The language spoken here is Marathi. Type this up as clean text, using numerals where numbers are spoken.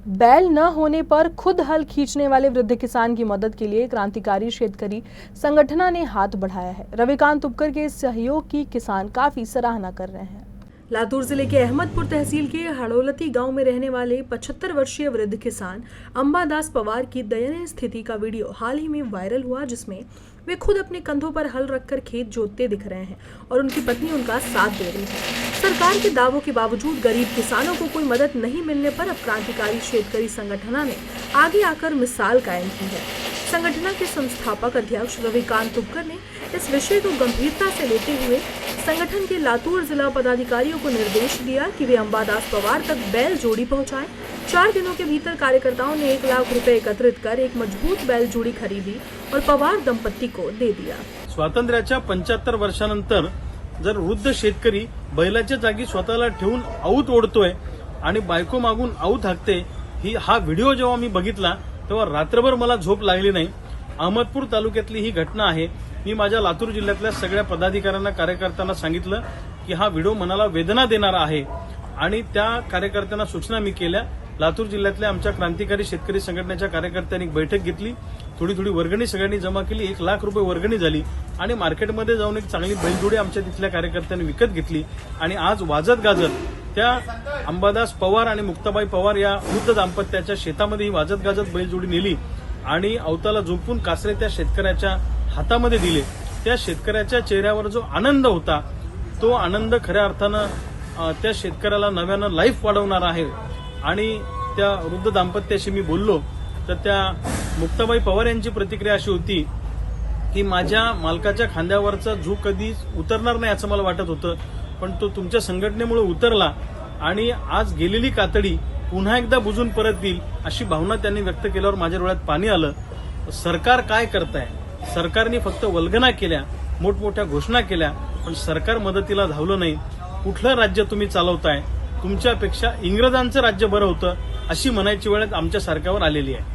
बैल न होने पर खुद हल खींचने वाले वृद्ध किसान की मदद के लिए क्रांतिकारी शेतकरी संगठन ने हाथ बढ़ाया है। रविकांत तुपकर के इस सहयोग की किसान काफी सराहना कर रहे हैं। लातूर जिले के अहमदपुर तहसील के हड़ौलती गांव में रहने वाले 75 वर्षीय वृद्ध किसान अंबादास पवार की दयनीय स्थिति का वीडियो हाल ही में वायरल हुआ, जिसमें वे खुद अपने कंधों पर हल रखकर खेत जोतते दिख रहे हैं और उनकी पत्नी उनका साथ दे रही है। सरकार के दावों के बावजूद गरीब किसानों को कोई मदद नहीं मिलने पर अब क्रांतिकारी शेतकरी संगठन ने आगे आकर मिसाल कायम की है। संगठन के संस्थापक अध्यक्ष रविकांत तुपकर ने इस विषय को गंभीरता से लेते हुए संगठन के लातूर जिला पदाधिकारियों को निर्देश दिया कि वे अंबादास पवार तक बैल जोड़ी पहुंचाएं। 4 दिनों के भीतर कार्यकर्ताओं ने 1 लाख रुपए एकत्रित कर एक मजबूत बैल जोड़ी खरीदी और पवार दंपत्ति को दे दिया। स्वातंत्र्याच्या 75 वर्षानंतर जर वृद्ध शेतकरी बैलाच्या जागी स्वतःला ठेवून आऊत ओढतोय आणि बायको मागून आऊत हाकते, हा व्हिडिओ जेव्हा मी बघितला तेव्हा रात्रभर मला झोप लागली नाही। अहमदपूर तालुक्यातली ही घटना आहे। मी माझ्या लातूर जिल्ह्यातल्या सगळ्या पदाधिकाऱ्यांना कार्यकर्त्यांना सांगितलं की हा व्हिडिओ मनाला वेदना देणारा आहे आणि त्या कार्यकर्त्यांना सूचना मी केल्या। लातूर जिल्ह्यातल्या आमच्या क्रांतिकारी शेतकरी संघटनेच्या कार्यकर्त्यांनी बैठक घेतली, थोडी वर्गणी सगळ्यांनी जमा केली, 1 लाख रुपये वर्गणी झाली आणि मार्केटमध्ये जाऊन एक चांगली बैलजोडी आमच्या तिथल्या कार्यकर्त्यांनी विकत घेतली आणि आज वाजत गाजत त्या अंबादास पवार आणि मुक्ताबाई पवार या वृद्ध दाम्पत्याच्या शेतामध्ये ही वाजत गाजत बैलजोडी नेली आणि अवताला झोपून कासरे त्या शेतकऱ्याच्या हातामध्ये दिले। त्या शेतकऱ्याच्या चेहऱ्यावर जो आनंद होता तो आनंद खऱ्या अर्थानं त्या शेतकऱ्याला नव्यानं लाईफ वाढवणारा आहे। आणि त्या वृद्ध दाम्पत्याशी मी बोललो तर त्या मुक्ताबाई पवार यांची प्रतिक्रिया अशी होती की माझ्या मालकाच्या खांद्यावरचा झूक कधीच उतरणार नाही असं मला वाटत होतं, पण तो तुमच्या संघटनेमुळे उतरला आणि आज गेलेली कातडी पुन्हा एकदा बुजून परत येईल अशी भावना त्यांनी व्यक्त केल्यावर माझ्या डोळ्यात पाणी आलं। सरकार काय करताय? सरकारने फक्त वल्गना केल्या, मोठमोठ्या घोषणा केल्या, पण सरकार मदतीला धावलं नाही। कुठलं राज्य तुम्ही चालवताय? तुमच्यापेक्षा इंग्रजांचं राज्य बरं होतं अशी म्हणायची वेळ आमच्या सरकारवर आलेली आहे।